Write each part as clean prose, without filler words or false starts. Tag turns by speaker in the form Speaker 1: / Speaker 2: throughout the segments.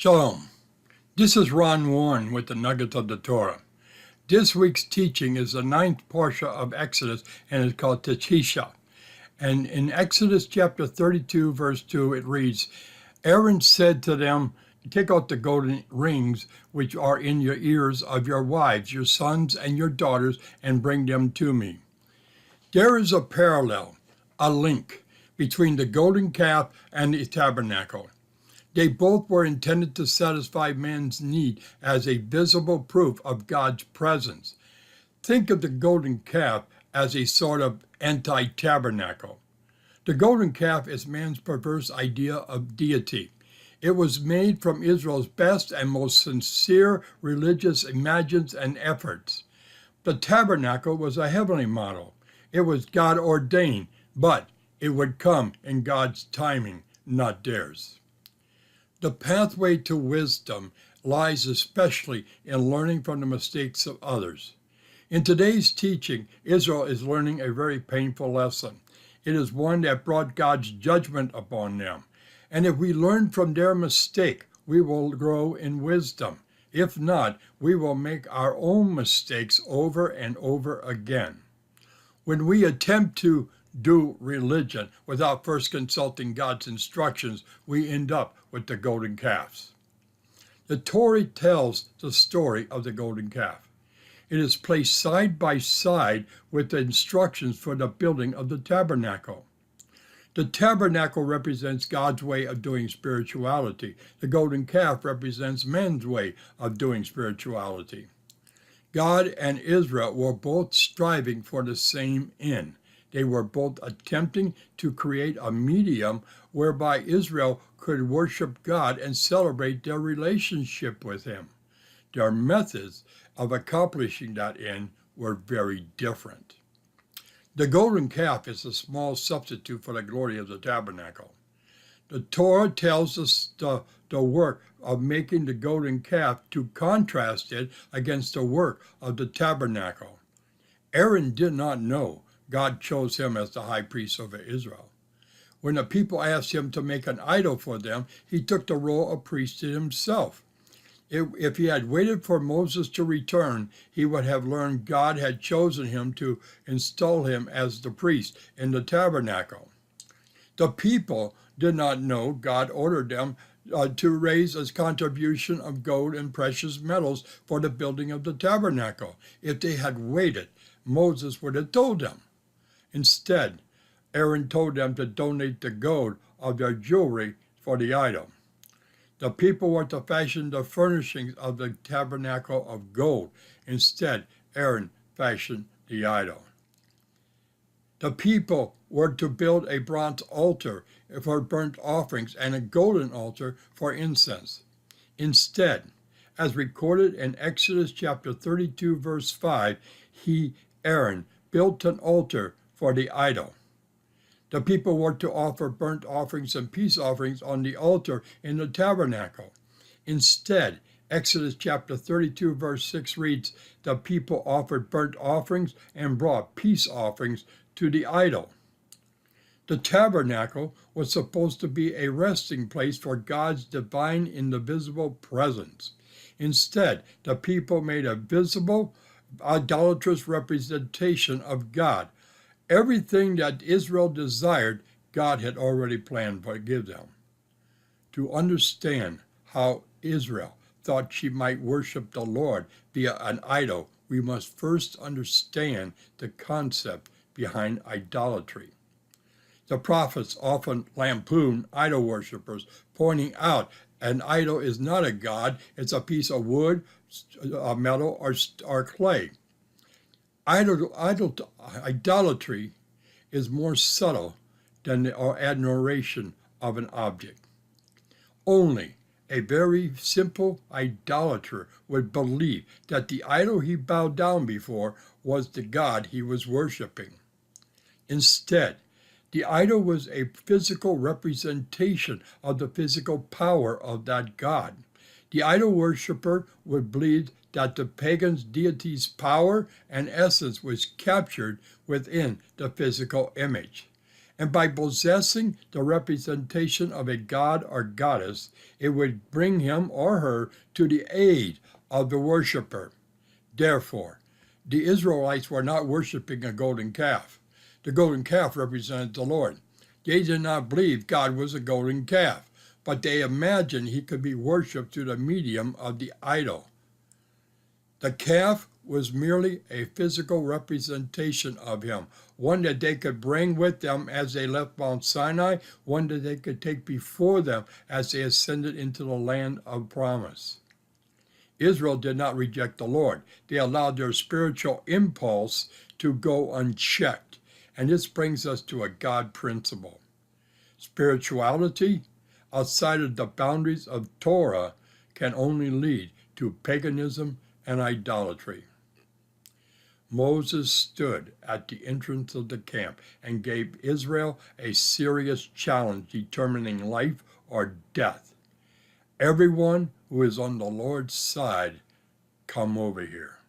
Speaker 1: Shalom. This is Ron Warren with the Nuggets of the Torah. This week's teaching is the ninth portion of Exodus and is called Tisa. And in Exodus chapter 32, verse 2, it reads, Aaron said to them, take out the golden rings which are in your ears of your wives, your sons and your daughters, and bring them to me. There is a parallel, a link, between the golden calf and the tabernacle. They both were intended to satisfy man's need as a visible proof of God's presence. Think of the golden calf as a sort of anti-tabernacle. The golden calf is man's perverse idea of deity. It was made from Israel's best and most sincere religious imagines and efforts. The tabernacle was a heavenly model. It was God ordained, but it would come in God's timing, not theirs. The pathway to wisdom lies especially in learning from the mistakes of others. In today's teaching, Israel is learning a very painful lesson. It is one that brought God's judgment upon them. And if we learn from their mistake, we will grow in wisdom. If not, we will make our own mistakes over and over again. When we attempt to do religion without first consulting God's instructions, we end up with the golden calves. The Torah tells the story of the golden calf. It is placed side by side with the instructions for the building of the tabernacle. The tabernacle represents God's way of doing spirituality. The golden calf represents man's way of doing spirituality. God and Israel were both striving for the same end. They were both attempting to create a medium whereby Israel could worship God and celebrate their relationship with Him. Their methods of accomplishing that end were very different. The golden calf is a small substitute for the glory of the tabernacle. The Torah tells us the work of making the golden calf to contrast it against the work of the tabernacle. Aaron did not know God chose him as the high priest over Israel. When the people asked him to make an idol for them, he took the role of priesthood himself. If he had waited for Moses to return, he would have learned God had chosen him to install him as the priest in the tabernacle. The people did not know God ordered them to raise a contribution of gold and precious metals for the building of the tabernacle. If they had waited, Moses would have told them. Instead, Aaron told them to donate the gold of their jewelry for the idol. The people were to fashion the furnishings of the tabernacle of gold. Instead, Aaron fashioned the idol. The people were to build a bronze altar for burnt offerings and a golden altar for incense. Instead, as recorded in Exodus chapter 32, verse 5, Aaron, built an altar for the idol. The people were to offer burnt offerings and peace offerings on the altar in the tabernacle. Instead, Exodus chapter 32, verse 6 reads, the people offered burnt offerings and brought peace offerings to the idol. The tabernacle was supposed to be a resting place for God's divine indivisible presence. Instead, the people made a visible, idolatrous representation of God. Everything that Israel desired, God had already planned to give them. To understand how Israel thought she might worship the Lord via an idol, we must first understand the concept behind idolatry. The prophets often lampoon idol worshippers, pointing out an idol is not a god, it's a piece of wood, metal, or clay. Idolatry is more subtle than the adoration of an object. Only a very simple idolater would believe that the idol he bowed down before was the God he was worshiping. Instead, the idol was a physical representation of the physical power of that God. The idol worshiper would believe that the pagan's deity's power and essence was captured within the physical image. And by possessing the representation of a god or goddess, it would bring him or her to the aid of the worshiper. Therefore, the Israelites were not worshiping a golden calf. The golden calf represented the Lord. They did not believe God was a golden calf, but they imagined he could be worshipped through the medium of the idol. The calf was merely a physical representation of him, one that they could bring with them as they left Mount Sinai, one that they could take before them as they ascended into the land of promise. Israel did not reject the Lord. They allowed their spiritual impulse to go unchecked. And this brings us to a God principle. Spirituality outside of the boundaries of Torah can only lead to paganism and idolatry. Moses stood at the entrance of the camp and gave Israel a serious challenge determining life or death. Everyone who is on the Lord's side, come over here.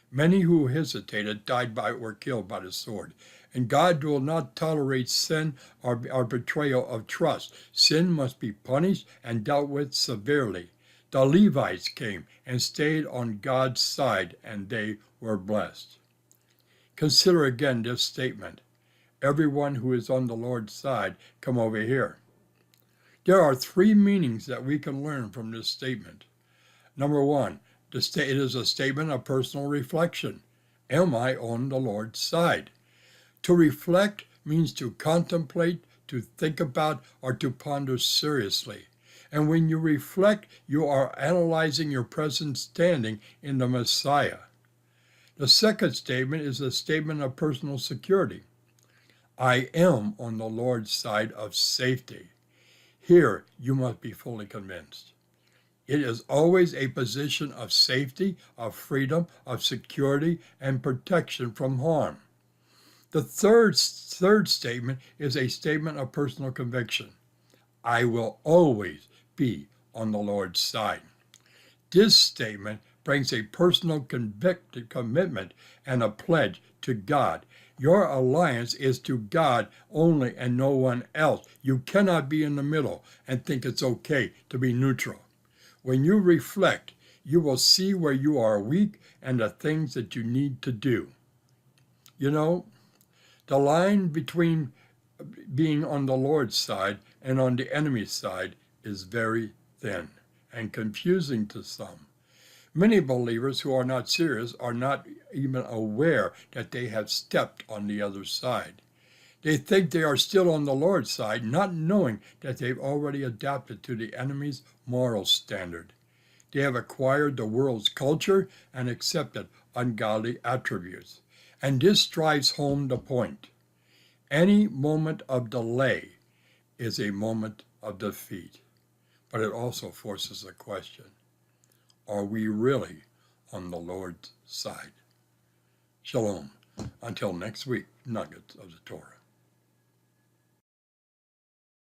Speaker 1: Many who hesitated were killed by the sword. And God will not tolerate sin or betrayal of trust. Sin must be punished and dealt with severely. The Levites came and stayed on God's side, and they were blessed. Consider again this statement. Everyone who is on the Lord's side, come over here. There are three meanings that we can learn from this statement. Number one, it is a statement of personal reflection. Am I on the Lord's side? To reflect means to contemplate, to think about, or to ponder seriously. And when you reflect, you are analyzing your present standing in the Messiah. The second statement is a statement of personal security. I am on the Lord's side of safety. Here, you must be fully convinced. It is always a position of safety, of freedom, of security, and protection from harm. The third statement is a statement of personal conviction. I will always be on the Lord's side. This statement brings a personal commitment and a pledge to God. Your alliance is to God only and no one else. You cannot be in the middle and think it's okay to be neutral. When you reflect, you will see where you are weak and the things that you need to do. You know, the line between being on the Lord's side and on the enemy's side is very thin and confusing to some. Many believers who are not serious are not even aware that they have stepped on the other side. They think they are still on the Lord's side, not knowing that they've already adapted to the enemy's moral standard. They have acquired the world's culture and accepted ungodly attributes. And this drives home the point. Any moment of delay is a moment of defeat. But it also forces a question. Are we really on the Lord's side? Shalom. Until next week, Nuggets of the Torah.